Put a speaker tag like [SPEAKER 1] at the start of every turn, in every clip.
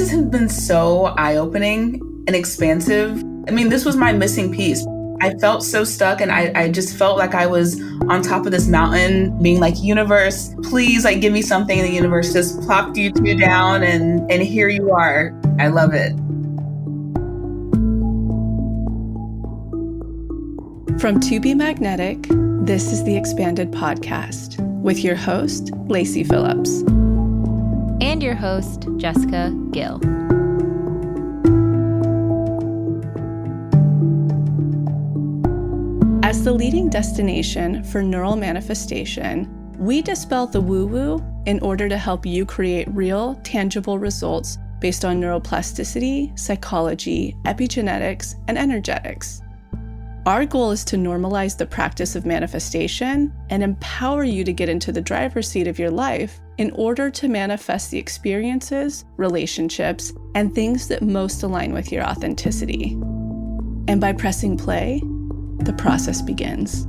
[SPEAKER 1] has been so eye-opening and expansive. I mean, this was my missing piece. I felt so stuck, and I just felt like I was on top of this mountain being like, universe, please, like, give me something. And the universe just plopped you two down, and here you are. I love it.
[SPEAKER 2] From To Be Magnetic, this is the Expanded Podcast with your host, Lacy Phillips.
[SPEAKER 3] And your host, Jessica Gill.
[SPEAKER 2] As the leading destination for neural manifestation, we dispel the woo-woo in order to help you create real, tangible results based on neuroplasticity, psychology, epigenetics, and energetics. Our goal is to normalize the practice of manifestation and empower you to get into the driver's seat of your life in order to manifest the experiences, relationships, and things that most align with your authenticity. And by pressing play, the process begins.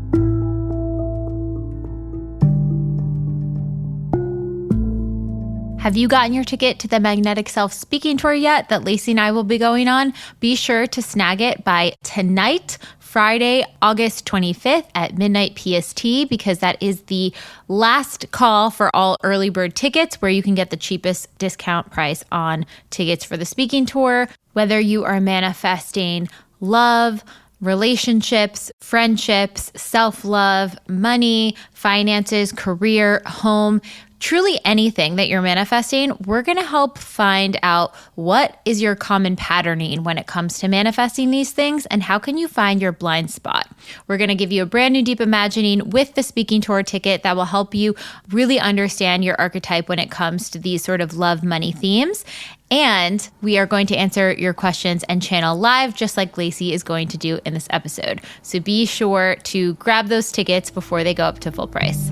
[SPEAKER 3] Have you gotten your ticket to the Magnetic Self Speaking Tour yet that Lacy and I will be going on? Be sure to snag it by tonight, Friday, August 25th at midnight PST, because that is the last call for all early bird tickets where you can get the cheapest discount price on tickets for the speaking tour. Whether you are manifesting love, relationships, friendships, self-love, money, finances, career, home, truly anything that you're manifesting, we're going to help find out what is your common patterning when it comes to manifesting these things and how can you find your blind spot. We're going to give you a brand new deep imagining with the speaking tour ticket that will help you really understand your archetype when it comes to these sort of love, money themes. And we are going to answer your questions and channel live, just like Lacy is going to do in this episode. So be sure to grab those tickets before they go up to full price.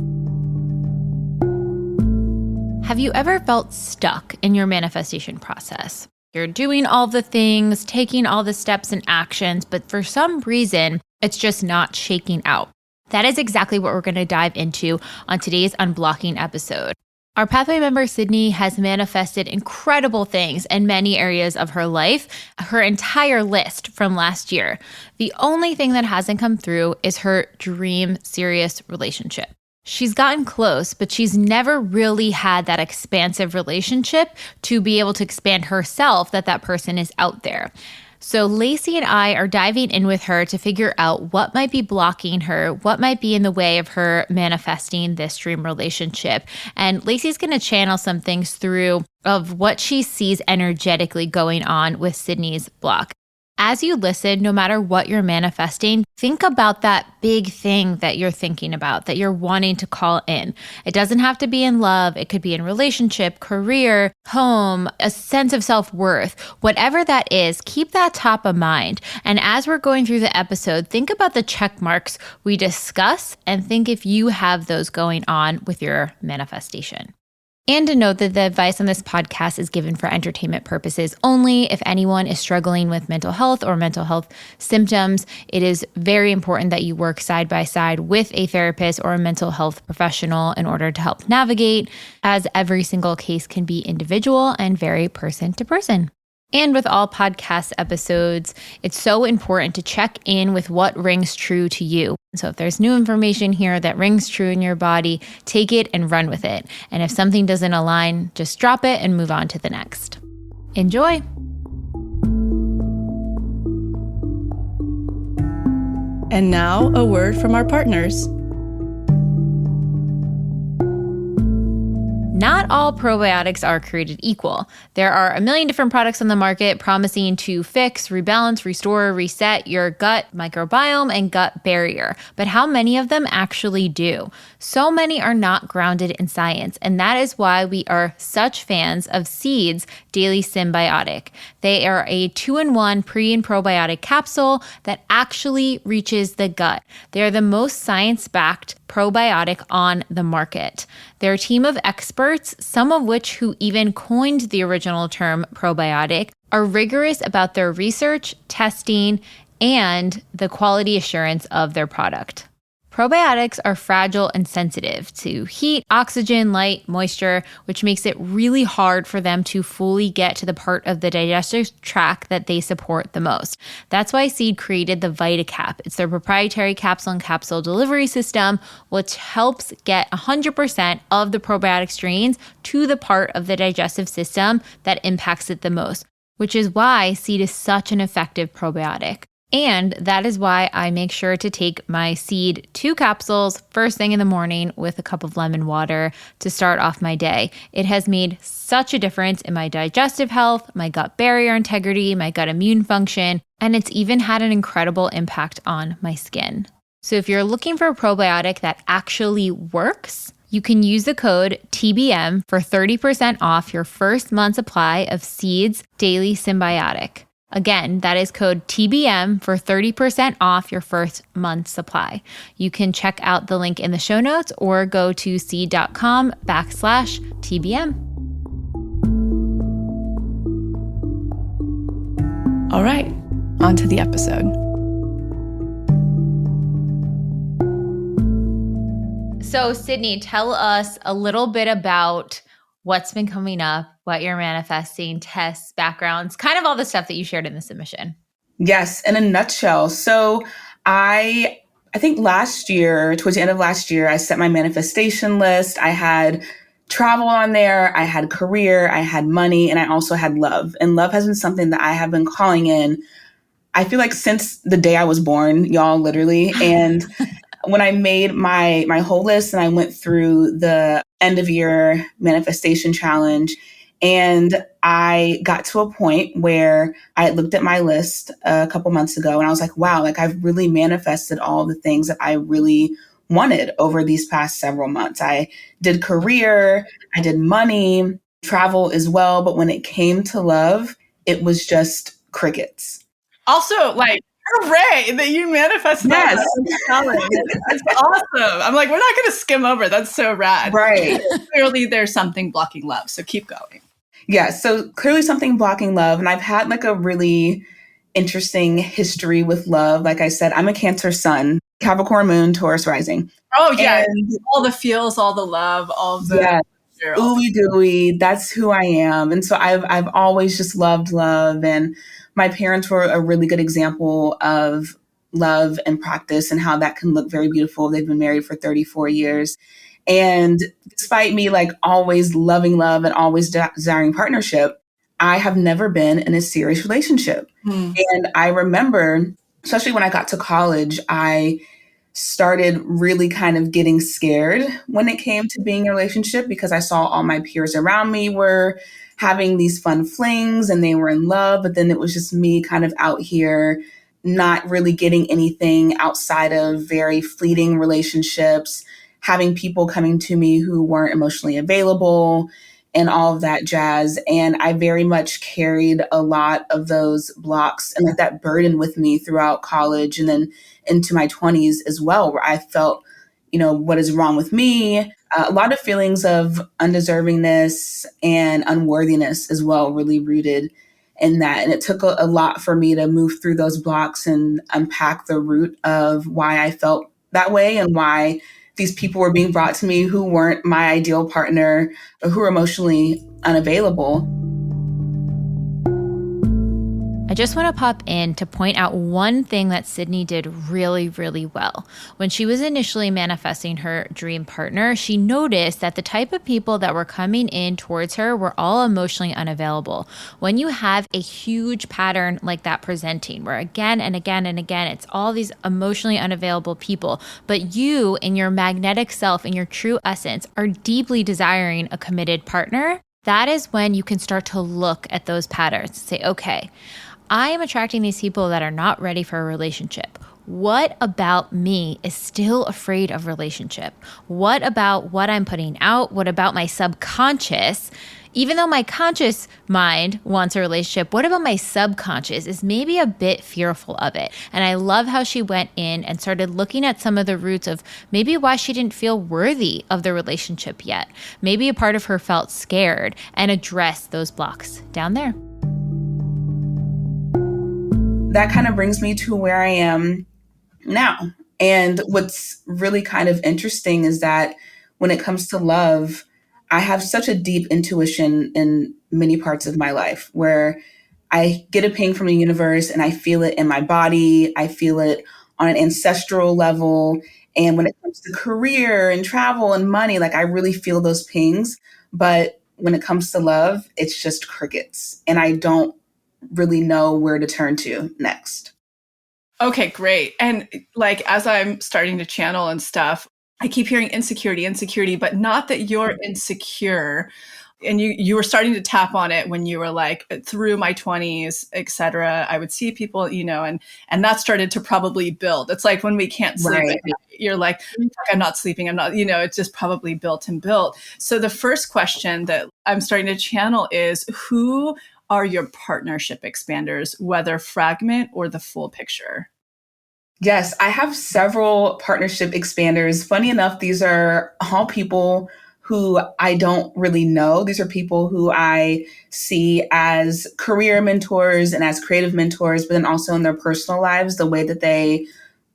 [SPEAKER 3] Have you ever felt stuck in your manifestation process? You're doing all the things, taking all the steps and actions, but for some reason, it's just not shaking out. That is exactly what we're going to dive into on today's Unblocking episode. Our Pathway member, Sydney, has manifested incredible things in many areas of her life, her entire list from last year. The only thing that hasn't come through is her dream serious relationship. She's gotten close, but she's never really had that expansive relationship to be able to expand herself that person is out there. So Lacy and I are diving in with her to figure out what might be blocking her, what might be in the way of her manifesting this dream relationship. And Lacy's going to channel some things through of what she sees energetically going on with Sydney's block. As you listen, no matter what you're manifesting, think about that big thing that you're thinking about, that you're wanting to call in. It doesn't have to be in love. It could be in relationship, career, home, a sense of self-worth. Whatever that is, keep that top of mind. And as we're going through the episode, think about the check marks we discuss and think if you have those going on with your manifestation. And to note that the advice on this podcast is given for entertainment purposes only. If anyone is struggling with mental health or mental health symptoms, it is very important that you work side by side with a therapist or a mental health professional in order to help navigate, as every single case can be individual and vary person to person. And with all podcast episodes, it's so important to check in with what rings true to you. So if there's new information here that rings true in your body, take it and run with it. And if something doesn't align, just drop it and move on to the next. Enjoy.
[SPEAKER 2] And now a word from our partners.
[SPEAKER 3] Not all probiotics are created equal. There are a million different products on the market promising to fix, rebalance, restore, reset your gut microbiome and gut barrier. But how many of them actually do? So many are not grounded in science, and that is why we are such fans of Seed's Daily Symbiotic. They are a 2-in-1 pre and probiotic capsule that actually reaches the gut. They are the most science-backed probiotic on the market. Their team of experts, some of which who even coined the original term probiotic, are rigorous about their research, testing, and the quality assurance of their product. Probiotics are fragile and sensitive to heat, oxygen, light, moisture, which makes it really hard for them to fully get to the part of the digestive tract that they support the most. That's why Seed created the VitaCap. It's their proprietary capsule and capsule delivery system, which helps get 100% of the probiotic strains to the part of the digestive system that impacts it the most, which is why Seed is such an effective probiotic. And that is why I make sure to take my Seed 2 capsules first thing in the morning with a cup of lemon water to start off my day. It has made such a difference in my digestive health, my gut barrier integrity, my gut immune function, and it's even had an incredible impact on my skin. So if you're looking for a probiotic that actually works, you can use the code TBM for 30% off your first month supply of Seed's Daily Symbiotic. Again, that is code TBM for 30% off your first month supply. You can check out the link in the show notes or go to seed.com/TBM.
[SPEAKER 2] All right, on to the episode.
[SPEAKER 3] So, Sydney, tell us a little bit about what's been coming up, what you're manifesting, tests, backgrounds, kind of all the stuff that you shared in the submission.
[SPEAKER 1] Yes, in a nutshell. So I think last year, towards the end of last year, I set my manifestation list. I had travel on there, I had career, I had money, and I also had love. And love has been something that I have been calling in, I feel like since the day I was born, y'all, literally. And when I made my whole list and I went through the end of year manifestation challenge, and I got to a point where I looked at my list a couple months ago and I was like, wow, like I've really manifested all the things that I really wanted over these past several months. I did career, I did money, travel as well. But when it came to love, it was just crickets.
[SPEAKER 4] Also, like, hooray that you manifested
[SPEAKER 1] Yes.
[SPEAKER 4] that challenge. That's awesome. I'm like, we're not going to skim over. That's so rad.
[SPEAKER 1] Right.
[SPEAKER 4] Clearly, there's something blocking love. So keep going.
[SPEAKER 1] Yeah. So clearly something blocking love. And I've had like a really interesting history with love. Like I said, I'm a Cancer sun, Capricorn moon, Taurus rising.
[SPEAKER 4] Oh, yeah.
[SPEAKER 1] And
[SPEAKER 4] all the feels, all the love, all the...
[SPEAKER 1] yeah, ooey gooey. That's who I am. And so I've always just loved love. And my parents were a really good example of love and practice and how that can look very beautiful. They've been married for 34 years. And despite me like always loving love and always desiring partnership, I have never been in a serious relationship. And I remember, especially when I got to college, I started really kind of getting scared when it came to being in a relationship because I saw all my peers around me were having these fun flings and they were in love, but then it was just me kind of out here not really getting anything outside of very fleeting relationships, having people coming to me who weren't emotionally available and all of that jazz. And I very much carried a lot of those blocks and like that burden with me throughout college and then into my 20s as well, where I felt, what is wrong with me? A lot of feelings of undeservingness and unworthiness as well, really rooted in that. And it took a lot for me to move through those blocks and unpack the root of why I felt that way and why these people were being brought to me who weren't my ideal partner or who were emotionally unavailable.
[SPEAKER 3] I just want to pop in to point out one thing that Sydney did really, really well. When she was initially manifesting her dream partner, she noticed that the type of people that were coming in towards her were all emotionally unavailable. When you have a huge pattern like that presenting, where again and again and again, it's all these emotionally unavailable people, but you in your magnetic self, in your true essence, are deeply desiring a committed partner, that is when you can start to look at those patterns and say, okay, I am attracting these people that are not ready for a relationship. What about me is still afraid of relationship? What about what I'm putting out? What about my subconscious? Even though my conscious mind wants a relationship, what about my subconscious is maybe a bit fearful of it? And I love how she went in and started looking at some of the roots of maybe why she didn't feel worthy of the relationship yet. Maybe a part of her felt scared and addressed those blocks down there.
[SPEAKER 1] That kind of brings me to where I am now. And what's really kind of interesting is that when it comes to love, I have such a deep intuition in many parts of my life where I get a ping from the universe and I feel it in my body. I feel it on an ancestral level. And when it comes to career and travel and money, like I really feel those pings. But when it comes to love, it's just crickets. And I don't really know where to turn to next.
[SPEAKER 4] Okay, great. And like as I'm starting to channel and stuff, I keep hearing insecurity, but not that you're insecure. And you were starting to tap on it when you were like through my 20s, etc. I would see people, and that started to probably build. It's like when we can't sleep
[SPEAKER 1] Right.
[SPEAKER 4] at night, you're like, I'm not sleeping. I'm not, it's just probably built and built. So the first question that I'm starting to channel is, who are your partnership expanders, whether fragment or the full picture?
[SPEAKER 1] Yes, I have several partnership expanders. Funny enough, these are all people who I don't really know. These are people who I see as career mentors and as creative mentors, but then also in their personal lives, the way that they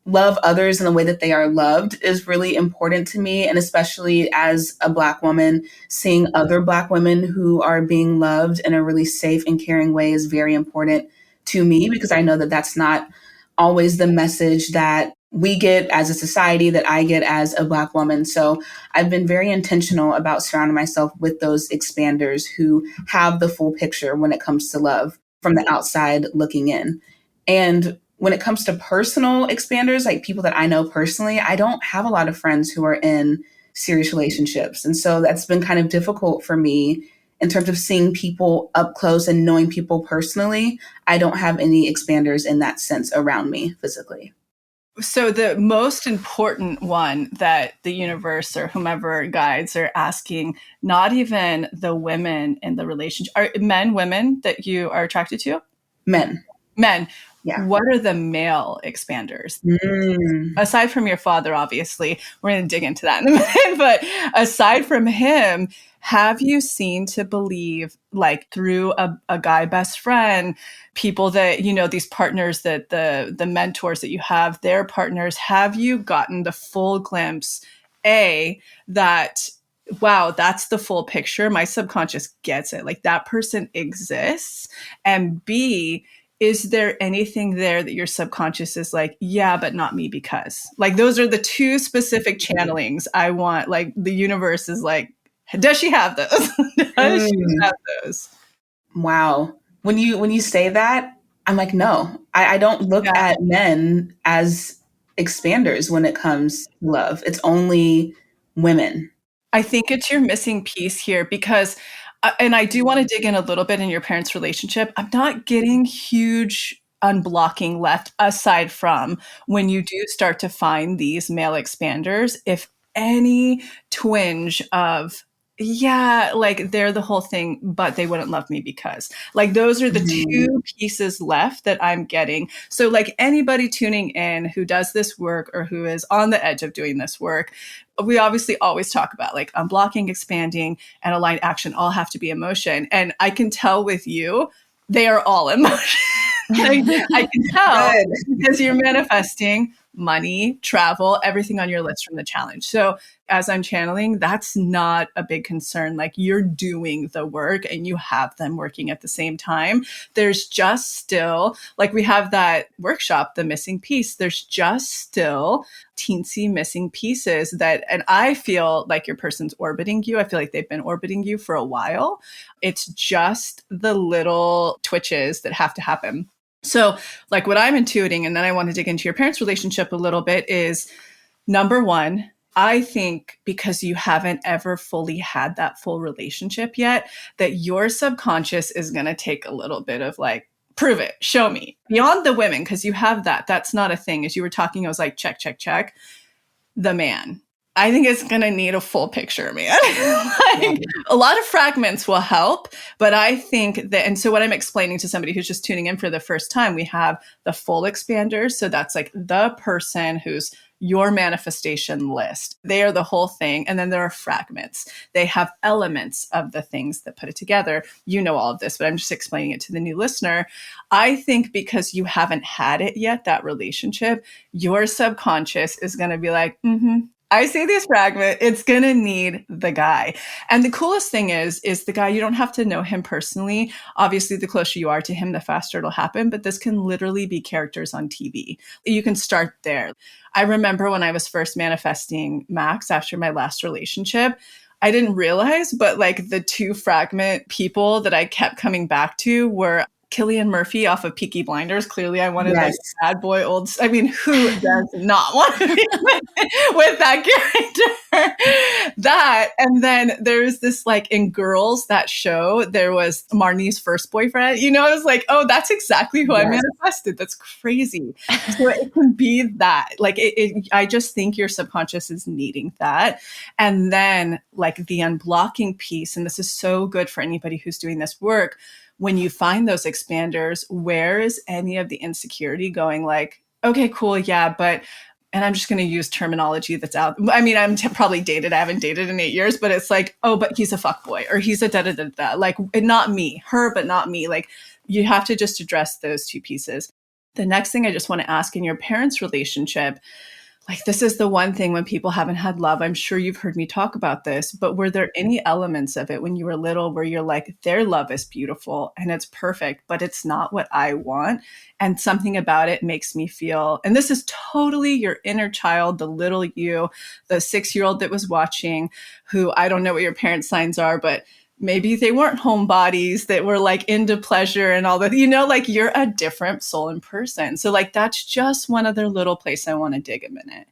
[SPEAKER 1] love others and the way that they are loved is really important to me. And especially as a Black woman, seeing other Black women who are being loved in a really safe and caring way is very important to me because I know that that's not always the message that we get as a society, that I get as a Black woman. So I've been very intentional about surrounding myself with those expanders who have the full picture when it comes to love from the outside looking in. And when it comes to personal expanders, like people that I know personally, I don't have a lot of friends who are in serious relationships. And so that's been kind of difficult for me in terms of seeing people up close and knowing people personally. I don't have any expanders in that sense around me physically.
[SPEAKER 4] So the most important one that the universe or whomever guides are asking, not even the women in the relationship, are men, women that you are attracted to?
[SPEAKER 1] Men.
[SPEAKER 4] Men.
[SPEAKER 1] Yeah.
[SPEAKER 4] What are the male expanders?
[SPEAKER 1] Mm.
[SPEAKER 4] Aside from your father, obviously, we're going to dig into that in a minute, but aside from him, have you seen to believe, like through a guy best friend, people that, these partners that the mentors that you have, their partners, have you gotten the full glimpse, that, wow, that's the full picture. My subconscious gets it. Like that person exists. And B, is there anything there that your subconscious is like, yeah, but not me because? Like those are the two specific channelings I want. Like the universe is like, does she have those? Does she have those?
[SPEAKER 1] Wow. When you say that, I'm like, no, I don't look
[SPEAKER 4] Yeah.
[SPEAKER 1] at men as expanders when it comes to love. It's only women.
[SPEAKER 4] I think it's your missing piece here because, and I do want to dig in a little bit in your parents' relationship. I'm not getting huge unblocking left aside from when you do start to find these male expanders, if any twinge of, yeah, like they're the whole thing, but they wouldn't love me because, like, those are the
[SPEAKER 1] Mhm.
[SPEAKER 4] two pieces left that I'm getting. So like anybody tuning in who does this work or who is on the edge of doing this work, we obviously always talk about like unblocking, expanding, and aligned action all have to be emotion. And I can tell with you, they are all emotion. Like, I can tell
[SPEAKER 1] Good.
[SPEAKER 4] because you're manifesting money, travel, everything on your list from the challenge. So as I'm channeling, that's not a big concern. Like you're doing the work and you have them working at the same time. There's just still, like we have that workshop, the missing piece. There's just still teensy missing pieces that, and I feel like your person's orbiting you. I feel like they've been orbiting you for a while. It's just the little twitches that have to happen. So like what I'm intuiting, and then I want to dig into your parents' relationship a little bit, is number one, I think because you haven't ever fully had that full relationship yet, that your subconscious is going to take a little bit of like, prove it, show me. Beyond the women, because you have that. That's not a thing. As you were talking, I was like, check, check, check. The man. I think it's going to need a full picture, man. Like a lot of fragments will help, but I think that, and so what I'm explaining to somebody who's just tuning in for the first time, we have the full expander. So that's like the person who's your manifestation list. They are the whole thing. And then there are fragments. They have elements of the things that put it together. You know all of this, but I'm just explaining it to the new listener. I think because you haven't had it yet, that relationship, your subconscious is going to be like, I see these fragments. It's going to need the guy. And the coolest thing is the guy, you don't have to know him personally. Obviously, the closer you are to him, the faster it'll happen. But this can literally be characters on TV. You can start there. I remember when I was first manifesting Max after my last relationship, I didn't realize, but like the two fragment people that I kept coming back to were Cillian Murphy off of Peaky Blinders. Clearly, I wanted like bad boy old. I mean, who does not want to be with that character? That, and then there's this like in Girls, that show, there was Marnie's first boyfriend. You know, I was like, oh, that's exactly who I manifested. That's crazy. So it can be that. Like, I just think your subconscious is needing that. And then like the unblocking piece, and this is so good for anybody who's doing this work. When you find those expanders, where is any of the insecurity going like, okay, cool, yeah, but, and I'm just going to use terminology that's out. I mean, I'm probably dated. I haven't dated in 8 years, but it's like, oh, but he's a fuckboy, or he's a da-da-da-da. Like, not me, her, but not me. Like, you have to just address those two pieces. The next thing I just want to ask, in your parents' relationship, like, this is the one thing when people haven't had love, I'm sure you've heard me talk about this, but were there any elements of it when you were little where you're like, their love is beautiful and it's perfect, but it's not what I want? And something about it makes me feel, and this is totally your inner child, the little you, the 6-year-old that was watching, who I don't know what your parents' signs are, but maybe they weren't homebodies that were like into pleasure and all that, you know, like you're a different soul and person. So like, that's just one other little place I want to dig a minute.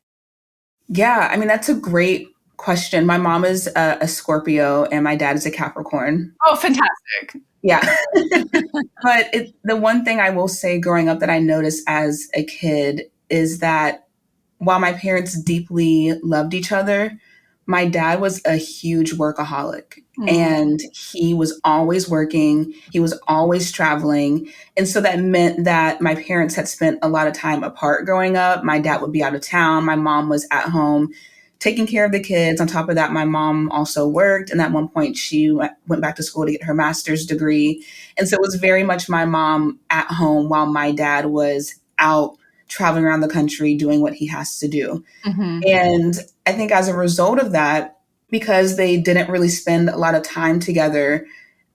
[SPEAKER 1] Yeah. I mean, that's a great question. My mom is a Scorpio and my dad is a Capricorn.
[SPEAKER 4] Oh, fantastic.
[SPEAKER 1] Yeah. But the one thing I will say growing up that I noticed as a kid is that while my parents deeply loved each other, my dad was a huge workaholic and he was always working. He was always traveling. And so that meant that my parents had spent a lot of time apart growing up. My dad would be out of town. My mom was at home taking care of the kids. On top of that, my mom also worked. And at one point she went back to school to get her master's degree. And so it was very much my mom at home while my dad was out traveling around the country doing what he has to do. And I think as a result of that, because they didn't really spend a lot of time together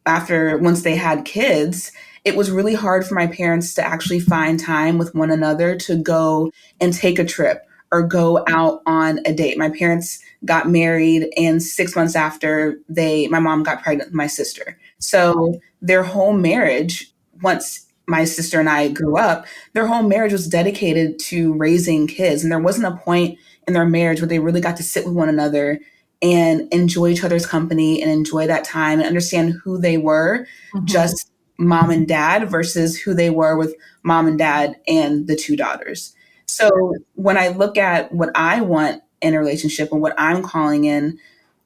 [SPEAKER 1] once they had kids, it was really hard for my parents to actually find time with one another to go and take a trip or go out on a date. My parents got married, and 6 months after, my mom got pregnant with my sister. So their whole marriage, once my sister and I grew up, their whole marriage was dedicated to raising kids. And there wasn't a point in their marriage where they really got to sit with one another and enjoy each other's company and enjoy that time and understand who they were, just mom and dad, versus who they were with mom and dad and the two daughters. So when I look at what I want in a relationship and what I'm calling in,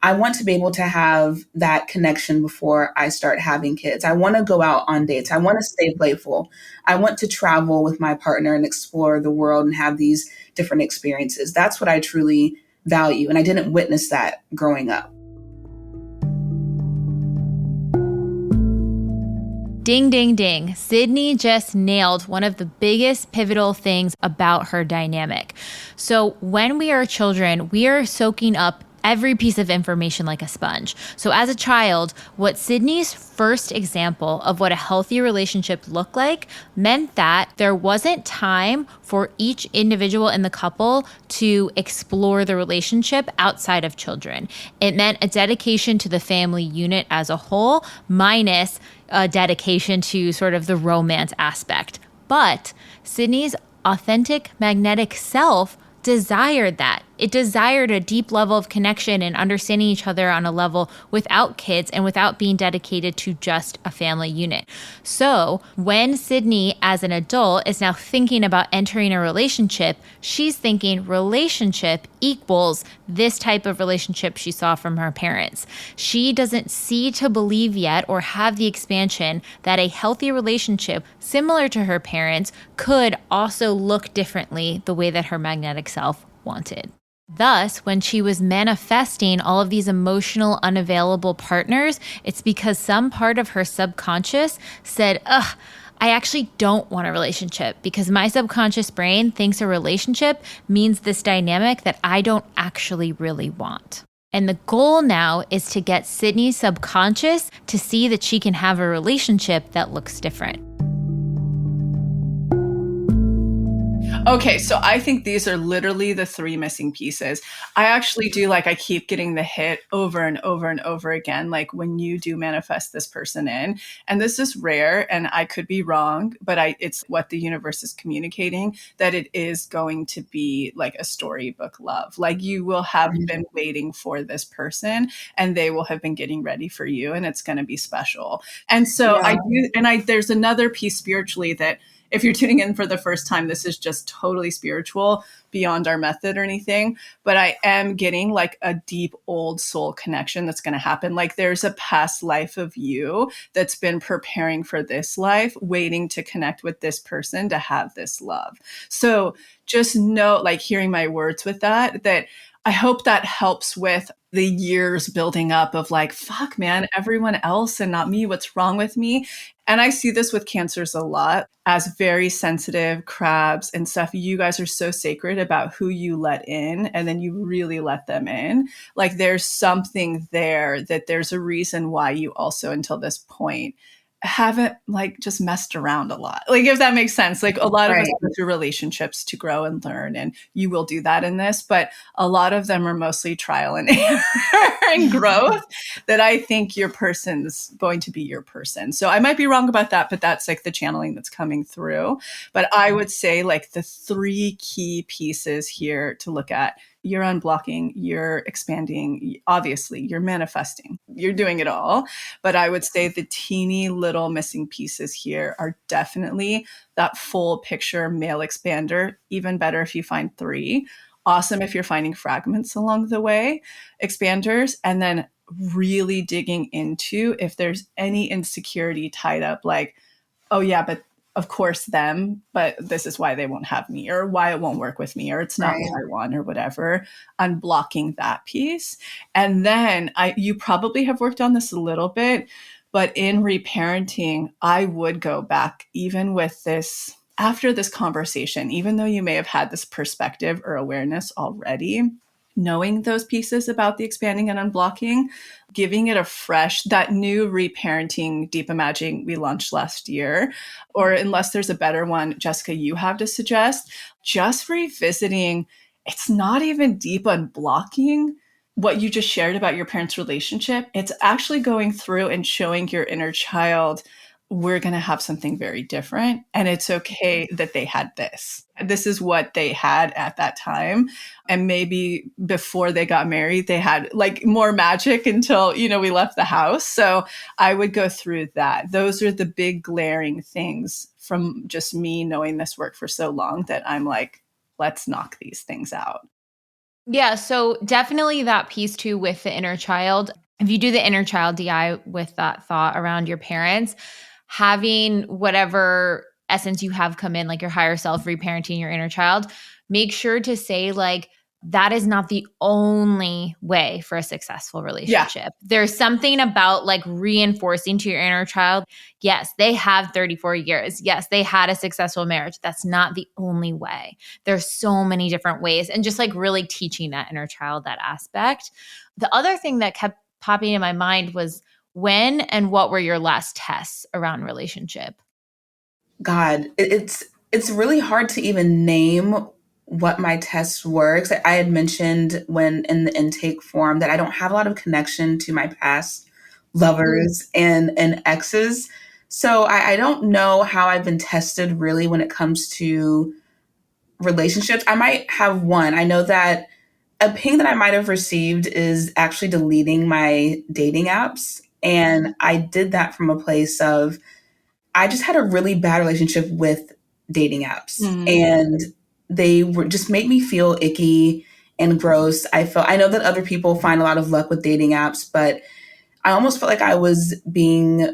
[SPEAKER 1] I want to be able to have that connection before I start having kids. I want to go out on dates. I want to stay playful. I want to travel with my partner and explore the world and have these different experiences. That's what I truly value. And I didn't witness that growing up.
[SPEAKER 3] Ding, ding, ding. Sydney just nailed one of the biggest pivotal things about her dynamic. So when we are children, we are soaking up every piece of information like a sponge. So as a child, what Sydney's first example of what a healthy relationship looked like meant that there wasn't time for each individual in the couple to explore the relationship outside of children. It meant a dedication to the family unit as a whole, minus a dedication to sort of the romance aspect. But Sydney's authentic magnetic self desired that. It desired a deep level of connection and understanding each other on a level without kids and without being dedicated to just a family unit. So when Sydney, as an adult, is now thinking about entering a relationship, she's thinking relationship equals this type of relationship she saw from her parents. She doesn't see to believe yet or have the expansion that a healthy relationship similar to her parents could also look differently the way that her magnetic self wanted. Thus, when she was manifesting all of these emotional, unavailable partners, it's because some part of her subconscious said, ugh, I actually don't want a relationship because my subconscious brain thinks a relationship means this dynamic that I don't actually really want. And the goal now is to get Sydney's subconscious to see that she can have a relationship that looks different.
[SPEAKER 4] Okay, so I think these are literally the three missing pieces. I actually do I keep getting the hit over and over and over again, like when you do manifest this person in. And this is rare and I could be wrong, but it's what the universe is communicating, that it is going to be like a storybook love. Like you will have been waiting for this person and they will have been getting ready for you and it's going to be special. And so there's another piece spiritually that if you're tuning in for the first time, this is just totally spiritual beyond our method or anything. But I am getting like a deep old soul connection that's going to happen. Like there's a past life of you that's been preparing for this life, waiting to connect with this person to have this love. So just know, like hearing my words with that I hope that helps with the years building up of like, fuck, man, everyone else and not me. What's wrong with me? And I see this with cancers a lot as very sensitive crabs and stuff. You guys are so sacred about who you let in and then you really let them in. Like there's something there that there's a reason why you also until this point haven't like just messed around a lot. Like if that makes sense, like a lot of us go through relationships to grow and learn and you will do that in this, but a lot of them are mostly trial and error and growth that I think your person's going to be your person. So I might be wrong about that, but that's like the channeling that's coming through. But I would say like the three key pieces here to look at: you're unblocking, you're expanding, obviously you're manifesting, you're doing it all. But I would say the teeny little missing pieces here are definitely that full picture male expander. Even better if you find three. Awesome if you're finding fragments along the way, expanders, and then really digging into if there's any insecurity tied up, like, oh yeah, but of course them, but this is why they won't have me or why it won't work with me or it's not what I want or whatever. Unblocking that piece. And then you probably have worked on this a little bit, but in reparenting, I would go back even with this, after this conversation, even though you may have had this perspective or awareness already, knowing those pieces about the expanding and unblocking, giving it a fresh, that new reparenting deep imagining we launched last year, or unless there's a better one, Jessica, you have to suggest, just revisiting, it's not even deep unblocking what you just shared about your parents' relationship. It's actually going through and showing your inner child, we're going to have something very different. And it's okay that they had this. This is what they had at that time. And maybe before they got married, they had like more magic until, we left the house. So I would go through that. Those are the big glaring things from just me knowing this work for so long that I'm like, let's knock these things out.
[SPEAKER 3] Yeah, so definitely that piece too with the inner child. If you do the inner child DI with that thought around your parents, having whatever essence you have come in, like your higher self, reparenting your inner child, make sure to say like, that is not the only way for a successful relationship. Yeah. There's something about like reinforcing to your inner child, yes, they have 34 years. Yes, they had a successful marriage. That's not the only way. There's so many different ways. And just like really teaching that inner child that aspect. The other thing that kept popping in my mind was, when and what were your last tests around relationship?
[SPEAKER 1] God, it's really hard to even name what my tests were. 'Cause I had mentioned when in the intake form that I don't have a lot of connection to my past lovers and exes. So I don't know how I've been tested really when it comes to relationships. I might have one. I know that a ping that I might have received is actually deleting my dating apps. And I did that from a place of, I just had a really bad relationship with dating apps. And they were just made me feel icky and gross. I know that other people find a lot of luck with dating apps, but I almost felt like I was being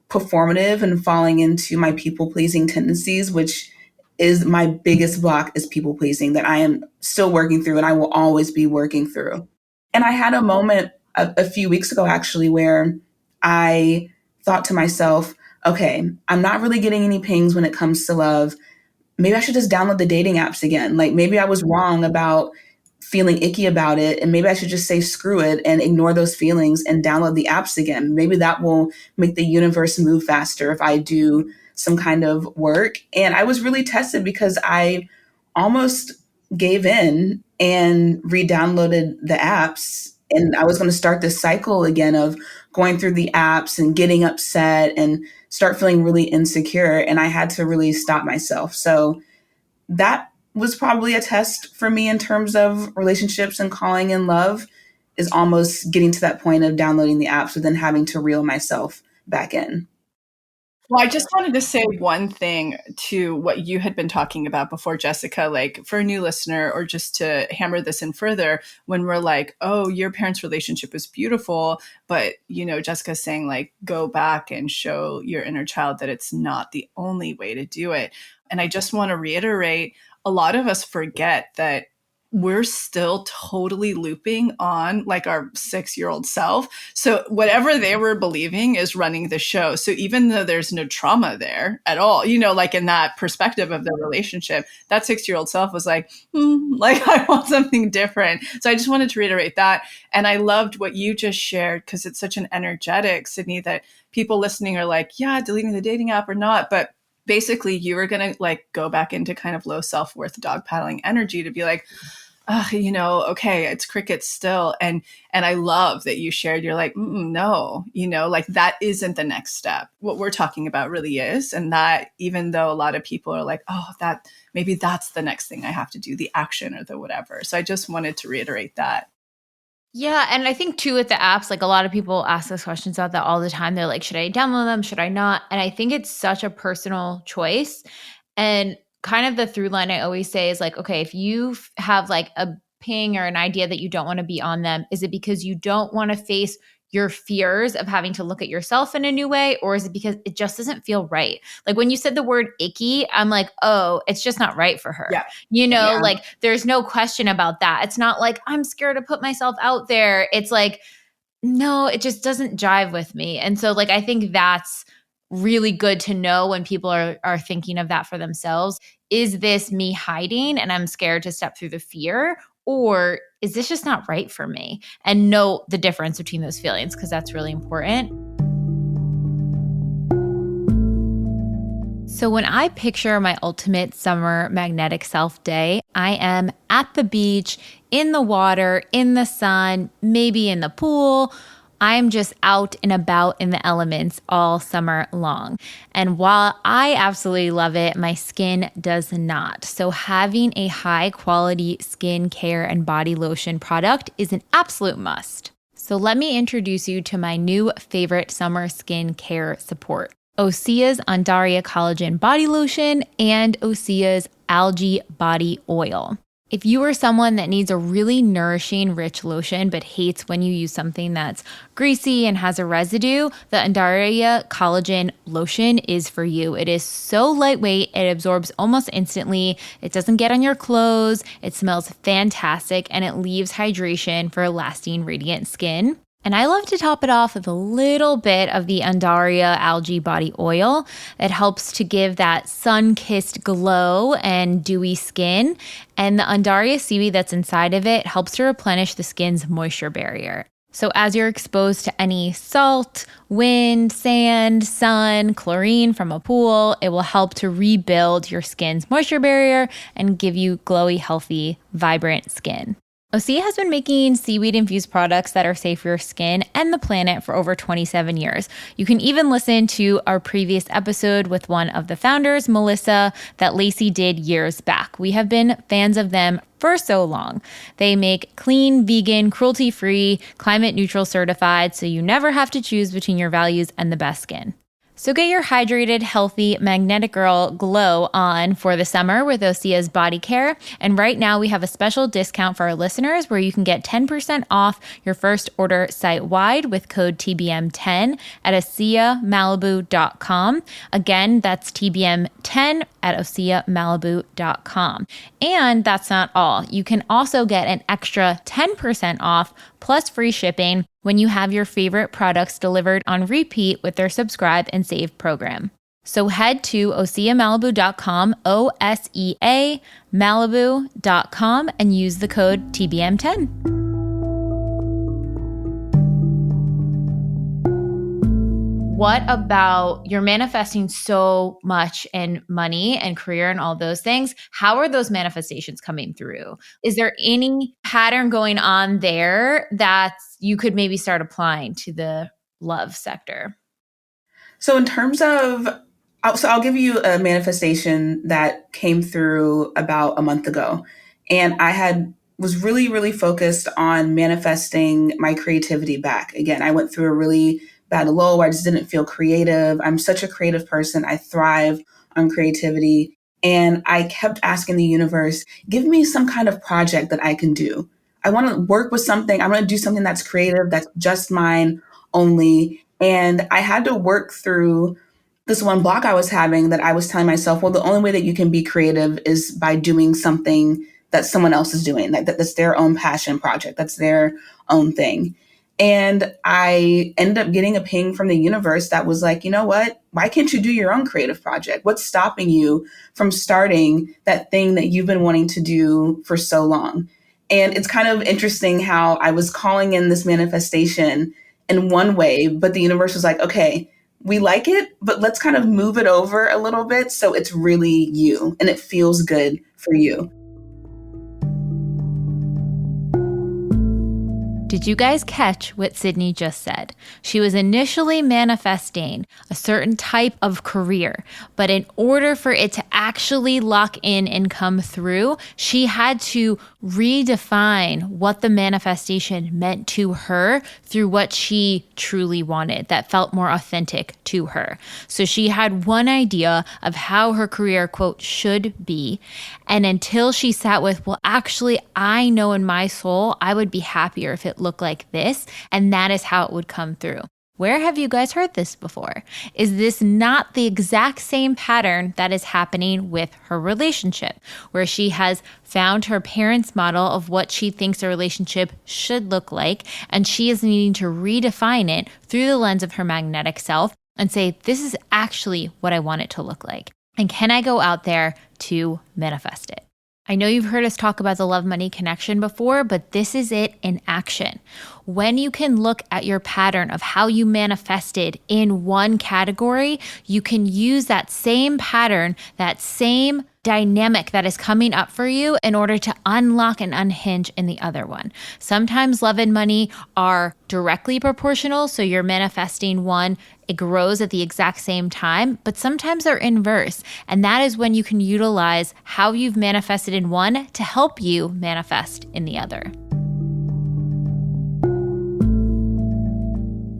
[SPEAKER 1] performative and falling into my people pleasing tendencies, which is my biggest block is people pleasing that I am still working through and I will always be working through. And I had a moment a few weeks ago, actually, where I thought to myself, okay, I'm not really getting any pings when it comes to love. Maybe I should just download the dating apps again. Like maybe I was wrong about feeling icky about it. And maybe I should just say screw it and ignore those feelings and download the apps again. Maybe that will make the universe move faster if I do some kind of work. And I was really tested because I almost gave in and re-downloaded the apps. And I was going to start this cycle again of going through the apps and getting upset and start feeling really insecure. And I had to really stop myself. So that was probably a test for me in terms of relationships and calling in love, is almost getting to that point of downloading the apps but then having to reel myself back in.
[SPEAKER 4] Well, I just wanted to say one thing to what you had been talking about before, Jessica, like for a new listener, or just to hammer this in further, when we're like, oh, your parents' relationship was beautiful, but, you know, Jessica's saying like, go back and show your inner child that it's not the only way to do it. And I just want to reiterate, a lot of us forget that we're still totally looping on like our 6-year-old self. So whatever they were believing is running the show. So even though there's no trauma there at all, you know, like in that perspective of the relationship, that 6-year-old self was like, like I want something different. So I just wanted to reiterate that. And I loved what you just shared because it's such an energetic, Sydney, that people listening are like, yeah, deleting the dating app or not. But basically you were going to like go back into kind of low self-worth dog paddling energy to be like, you know, okay, it's crickets still. And I love that you shared, you're like, no, you know, like that isn't the next step. What we're talking about really is. And that even though a lot of people are like, oh, that maybe that's the next thing I have to do, the action or the whatever. So I just wanted to reiterate that.
[SPEAKER 3] Yeah. And I think too with the apps, like a lot of people ask us questions about that all the time. They're like, should I download them? Should I not? And I think it's such a personal choice. And kind of the through line I always say is like, okay, if you have like a ping or an idea that you don't want to be on them, is it because you don't want to face your fears of having to look at yourself in a new way? Or is it because it just doesn't feel right? Like when you said the word icky, I'm like, oh, it's just not right for her.
[SPEAKER 4] Yeah.
[SPEAKER 3] You know, like there's no question about that. It's not like I'm scared to put myself out there. It's like, no, it just doesn't jive with me. And so like, I think that's really good to know when people are thinking of that for themselves. Is this me hiding and I'm scared to step through the fear? Or is this just not right for me? And know the difference between those feelings, because that's really important. So when I picture my ultimate summer magnetic self day, I am at the beach, in the water, in the sun, maybe in the pool. I'm just out and about in the elements all summer long. And while I absolutely love it, my skin does not. So having a high quality skin care and body lotion product is an absolute must. So let me introduce you to my new favorite summer skin care support, Osea's Undaria Collagen Body Lotion and Osea's Algae Body Oil. If you are someone that needs a really nourishing, rich lotion but hates when you use something that's greasy and has a residue, the Undaria Collagen Lotion is for you. It is so lightweight, it absorbs almost instantly, it doesn't get on your clothes, it smells fantastic, and it leaves hydration for lasting, radiant skin. And I love to top it off with a little bit of the Undaria Algae Body Oil. It helps to give that sun-kissed glow and dewy skin. And the Undaria seaweed that's inside of it helps to replenish the skin's moisture barrier. So as you're exposed to any salt, wind, sand, sun, chlorine from a pool, it will help to rebuild your skin's moisture barrier and give you glowy, healthy, vibrant skin. Osea has been making seaweed-infused products that are safe for your skin and the planet for over 27 years. You can even listen to our previous episode with one of the founders, Melissa, that Lacy did years back. We have been fans of them for so long. They make clean, vegan, cruelty-free, climate-neutral certified, so you never have to choose between your values and the best skin. So get your hydrated, healthy, magnetic girl glow on for the summer with Osea's body care. And right now we have a special discount for our listeners where you can get 10% off your first order site-wide with code TBM10 at OseaMalibu.com. Again, that's TBM10 at OseaMalibu.com. And that's not all. You can also get an extra 10% off plus free shipping when you have your favorite products delivered on repeat with their Subscribe and Save program. So head to OseaMalibu.com, OSEA Malibu.com, and use the code TBM10. What about you're manifesting so much in money and career and all those things? How are those manifestations coming through? Is there any pattern going on there that you could maybe start applying to the love sector?
[SPEAKER 1] So in terms of, I'll give you a manifestation that came through about a month ago. And was really, really focused on manifesting my creativity back. Again, I went through a really bad lull where I just didn't feel creative. I'm such a creative person. I thrive on creativity. And I kept asking the universe, give me some kind of project that I can do. I want to work with something. I want to do something that's creative, that's just mine only. And I had to work through this one block I was having that I was telling myself, well, the only way that you can be creative is by doing something that someone else is doing, that's their own passion project, that's their own thing. And I ended up getting a ping from the universe that was like, you know what? Why can't you do your own creative project? What's stopping you from starting that thing that you've been wanting to do for so long? And it's kind of interesting how I was calling in this manifestation in one way, but the universe was like, okay, we like it, but let's kind of move it over a little bit so it's really you and it feels good for you.
[SPEAKER 3] Did you guys catch what Sydney just said? She was initially manifesting a certain type of career, but in order for it to actually lock in and come through, she had to redefine what the manifestation meant to her through what she truly wanted that felt more authentic to her. So she had one idea of how her career, quote, should be. And until she sat with, well, actually, I know in my soul, I would be happier if it looked like this. And that is how it would come through. Where have you guys heard this before? Is this not the exact same pattern that is happening with her relationship, where she has found her parents' model of what she thinks a relationship should look like, and she is needing to redefine it through the lens of her magnetic self and say, this is actually what I want it to look like. And can I go out there to manifest it? I know you've heard us talk about the love money connection before, but this is it in action. When you can look at your pattern of how you manifested in one category, you can use that same pattern, that same dynamic that is coming up for you in order to unlock and unhinge in the other one. Sometimes love and money are directly proportional, so you're manifesting one, it grows at the exact same time, but sometimes they're inverse. And that is when you can utilize how you've manifested in one to help you manifest in the other.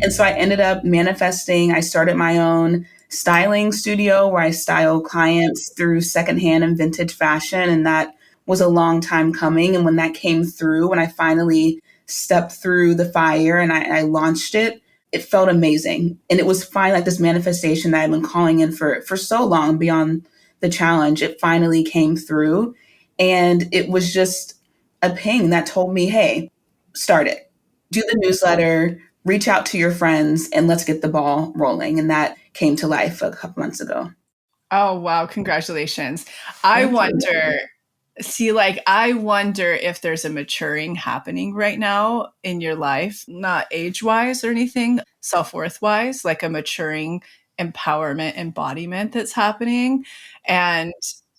[SPEAKER 1] And so I ended up manifesting. I started my own styling studio where I style clients through secondhand and vintage fashion. And that was a long time coming. And when that came through, when I finally stepped through the fire and I launched it, it felt amazing. And it was finally like this manifestation that I've been calling in for so long beyond the challenge. It finally came through. And it was just a ping that told me, hey, start it. Do the newsletter, reach out to your friends, and let's get the ball rolling. And that came to life a couple months ago.
[SPEAKER 4] Oh, wow. Congratulations. I wonder if there's a maturing happening right now in your life, not age-wise or anything, self-worth-wise, like a maturing empowerment embodiment that's happening. And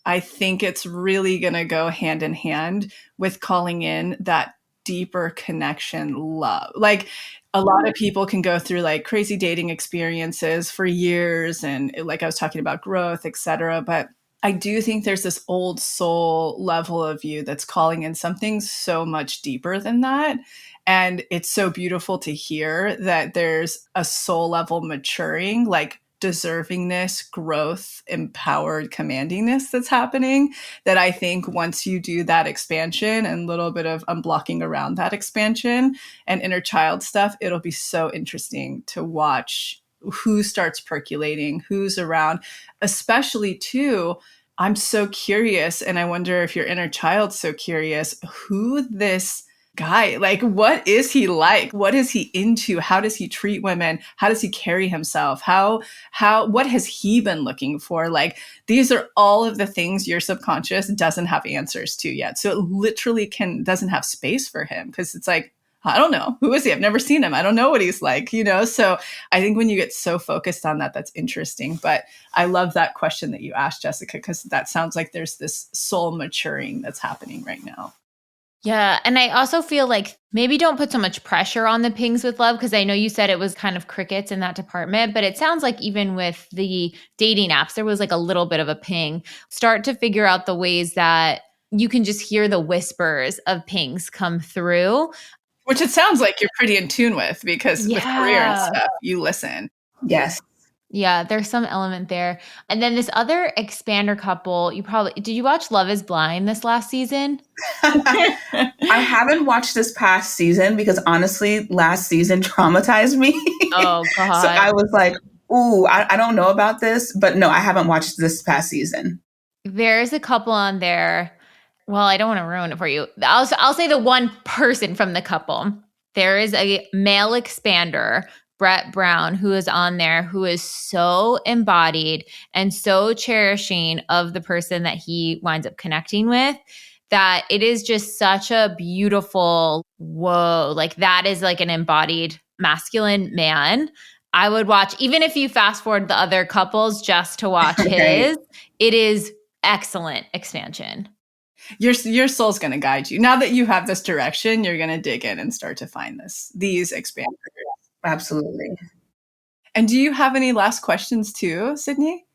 [SPEAKER 4] I think it's really going to go hand in hand with calling in that deeper connection love. Like a lot of people can go through like crazy dating experiences for years. And like I was talking about growth, et cetera. But I do think there's this old soul level of you that's calling in something so much deeper than that. And it's so beautiful to hear that there's a soul level maturing, like deservingness, growth, empowered commandingness that's happening, that I think once you do that expansion and a little bit of unblocking around that expansion and inner child stuff, it'll be so interesting to watch who starts percolating, who's around, especially too. I'm so curious, and I wonder if your inner child's so curious, who this guy, like, what is he like? What is he into? How does he treat women? How does he carry himself? What has he been looking for? Like, these are all of the things your subconscious doesn't have answers to yet. So it literally doesn't have space for him, because it's like, I don't know. Who is he? I've never seen him. I don't know what he's like, So I think when you get so focused on that, that's interesting. But I love that question that you asked, Jessica, because that sounds like there's this soul maturing that's happening right now.
[SPEAKER 3] Yeah. And I also feel like maybe don't put so much pressure on the pings with love, because I know you said it was kind of crickets in that department, but it sounds like even with the dating apps, there was like a little bit of a ping. Start to figure out the ways that you can just hear the whispers of pings come through.
[SPEAKER 4] Which it sounds like you're pretty in tune with, because with career and stuff, you listen.
[SPEAKER 1] Yes.
[SPEAKER 3] Yeah, there's some element there. And then this other expander couple, did you watch Love is Blind this last season?
[SPEAKER 1] I haven't watched this past season because honestly, last season traumatized me.
[SPEAKER 3] Oh, God.
[SPEAKER 1] So I was like, ooh, I don't know about this. But no, I haven't watched this past season.
[SPEAKER 3] There's a couple on there. Well, I don't want to ruin it for you. I'll say the one person from the couple. There is a male expander, Brett Brown, who is on there, who is so embodied and so cherishing of the person that he winds up connecting with, that it is just such a beautiful, whoa, like that is like an embodied masculine man. I would watch, even if you fast forward the other couples just to watch his, it is excellent expansion.
[SPEAKER 4] Your soul's going to guide you. Now that you have this direction, you're going to dig in and start to find these expanders.
[SPEAKER 1] Absolutely.
[SPEAKER 4] And do you have any last questions too, Sydney?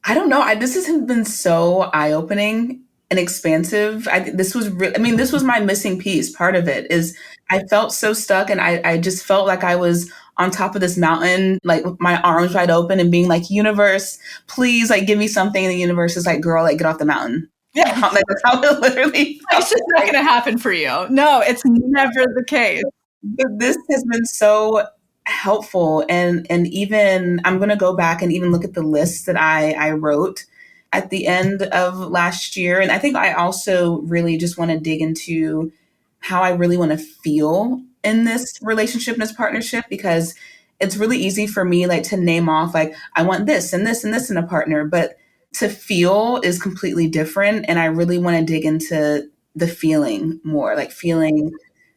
[SPEAKER 1] I don't know. This has been so eye-opening and expansive. This was my missing piece. Part of it is I felt so stuck, and I just felt like I was on top of this mountain, like with my arms wide open and being like, universe, please, like, give me something. And the universe is like, girl, like, get off the mountain.
[SPEAKER 4] Yeah.
[SPEAKER 1] Like, that's how it literally felt.
[SPEAKER 4] It's just not going to happen for you. No, it's never the case.
[SPEAKER 1] But this has been so helpful. And even I'm going to go back and even look at the list that I wrote at the end of last year. And I think I also really just want to dig into how I really want to feel in this relationship and this partnership, because it's really easy for me, like, to name off, like, I want this and this and this in a partner, but to feel is completely different. And I really want to dig into the feeling more, like feeling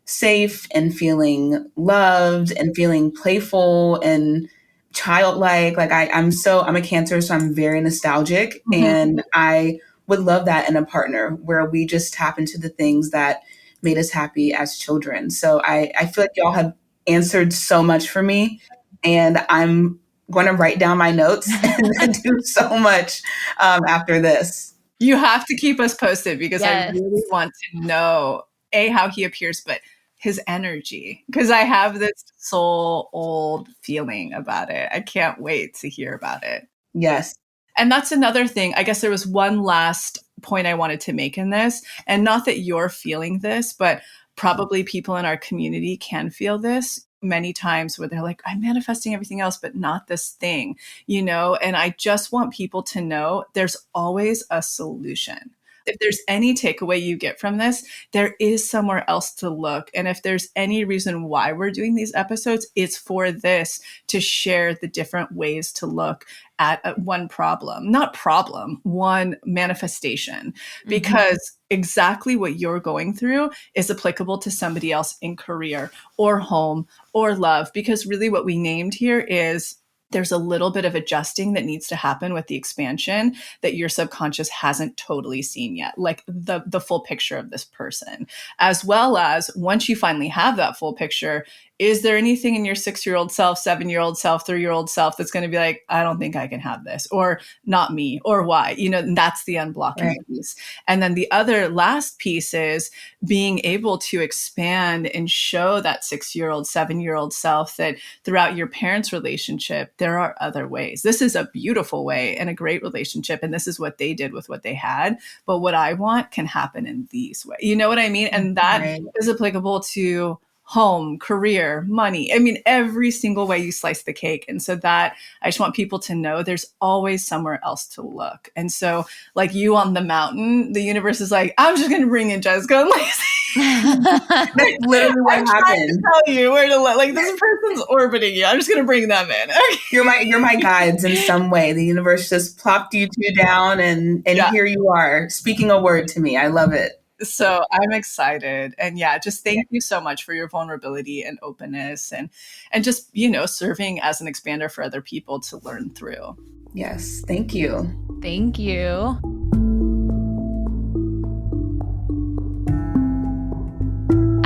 [SPEAKER 1] safe and feeling loved and feeling playful and childlike. Like I'm a Cancer, so I'm very nostalgic. Mm-hmm. And I would love that in a partner where we just tap into the things that made us happy as children. So I feel like y'all have answered so much for me, and I'm going to write down my notes and do so much after this.
[SPEAKER 4] You have to keep us posted, because I really want to know how he appears, but his energy, because I have this soul old feeling about it. I can't wait to hear about it.
[SPEAKER 1] Yes.
[SPEAKER 4] And that's another thing. I guess there was one last point I wanted to make in this, and not that you're feeling this, but probably people in our community can feel this many times, where they're like, I'm manifesting everything else, but not this thing, and I just want people to know there's always a solution. If there's any takeaway you get from this, there is somewhere else to look. And if there's any reason why we're doing these episodes, it's for this, to share the different ways to look at one manifestation, because exactly what you're going through is applicable to somebody else in career or home or love. Because really what we named here is there's a little bit of adjusting that needs to happen with the expansion that your subconscious hasn't totally seen yet, like the full picture of this person, as well as once you finally have that full picture, is there anything in your 6-year-old self, 7-year-old self, 3-year-old self that's going to be like, I don't think I can have this, or not me, or why? That's the unblocking piece. And then the other last piece is being able to expand and show that 6-year-old, 7-year-old self that throughout your parents' relationship, there are other ways. This is a beautiful way and a great relationship. And this is what they did with what they had. But what I want can happen in these ways. You know what I mean? And that is applicable to home, career, money. I mean, every single way you slice the cake. And so that I just want people to know there's always somewhere else to look. And so like you on the mountain, the universe is like, I'm just going to bring in Jessica and Lacy.
[SPEAKER 1] That's literally what
[SPEAKER 4] I'm
[SPEAKER 1] happened.
[SPEAKER 4] trying to tell you where to look. Like this person's orbiting you. I'm just going to bring them in.
[SPEAKER 1] You're my guides in some way. The universe just plopped you two down and here you are speaking a word to me. I love it.
[SPEAKER 4] So I'm excited. And yeah, just thank you so much for your vulnerability and openness and just, serving as an expander for other people to learn through.
[SPEAKER 1] Yes. Thank you.
[SPEAKER 3] Thank you.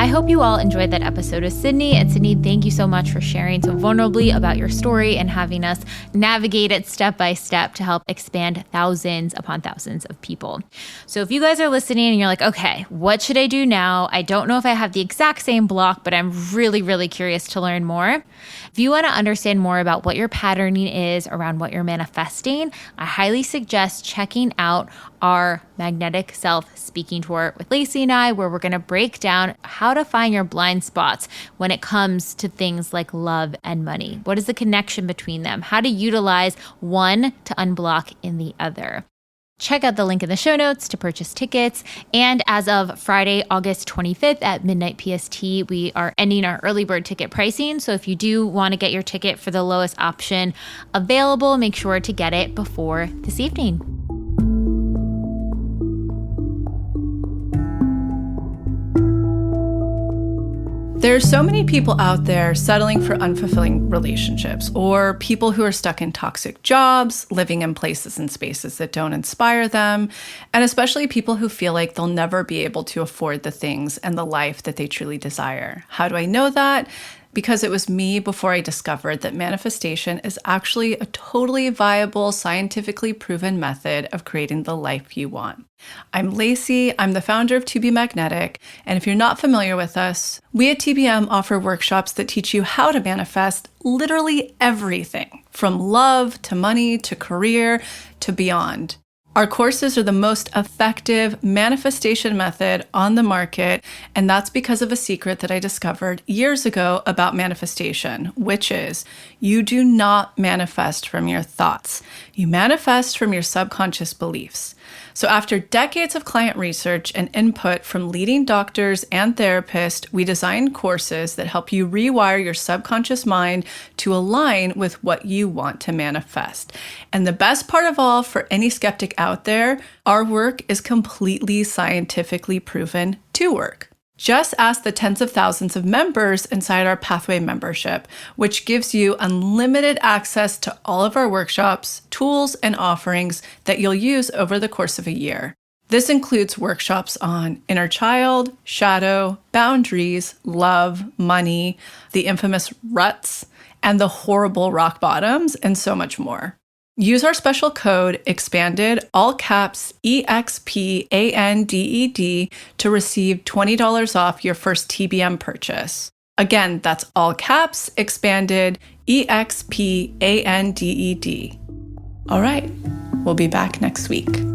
[SPEAKER 3] I hope you all enjoyed that episode of Sydney. And Sydney, thank you so much for sharing so vulnerably about your story and having us navigate it step by step to help expand thousands upon thousands of people. So if you guys are listening and you're like, okay, what should I do now? I don't know if I have the exact same block, but I'm really, really curious to learn more. If you want to understand more about what your patterning is around what you're manifesting, I highly suggest checking out our Magnetic Self speaking tour with Lacy and I, where we're going to break down how to find your blind spots when it comes to things like love and money. What is the connection between them? How to utilize one to unblock in the other. Check out the link in the show notes to purchase tickets. And as of Friday, August 25th at midnight PST, we are ending our early bird ticket pricing. So if you do want to get your ticket for the lowest option available, make sure to get it before this evening.
[SPEAKER 2] There's so many people out there settling for unfulfilling relationships, or people who are stuck in toxic jobs, living in places and spaces that don't inspire them, and especially people who feel like they'll never be able to afford the things and the life that they truly desire. How do I know that? Because it was me before I discovered that manifestation is actually a totally viable, scientifically proven method of creating the life you want. I'm Lacy, I'm the founder of To Be Magnetic, and if you're not familiar with us, we at TBM offer workshops that teach you how to manifest literally everything, from love to money to career to beyond. Our courses are the most effective manifestation method on the market, and that's because of a secret that I discovered years ago about manifestation, which is you do not manifest from your thoughts. You manifest from your subconscious beliefs. So after decades of client research and input from leading doctors and therapists, we designed courses that help you rewire your subconscious mind to align with what you want to manifest. And the best part of all, for any skeptic out there, our work is completely scientifically proven to work. Just ask the tens of thousands of members inside our Pathway membership, which gives you unlimited access to all of our workshops, tools, and offerings that you'll use over the course of a year. This includes workshops on inner child, shadow, boundaries, love, money, the infamous ruts, and the horrible rock bottoms, and so much more. Use our special code EXPANDED, all caps, EXPANDED, to receive $20 off your first TBM purchase. Again, that's all caps, EXPANDED, EXPANDED. All right, we'll be back next week.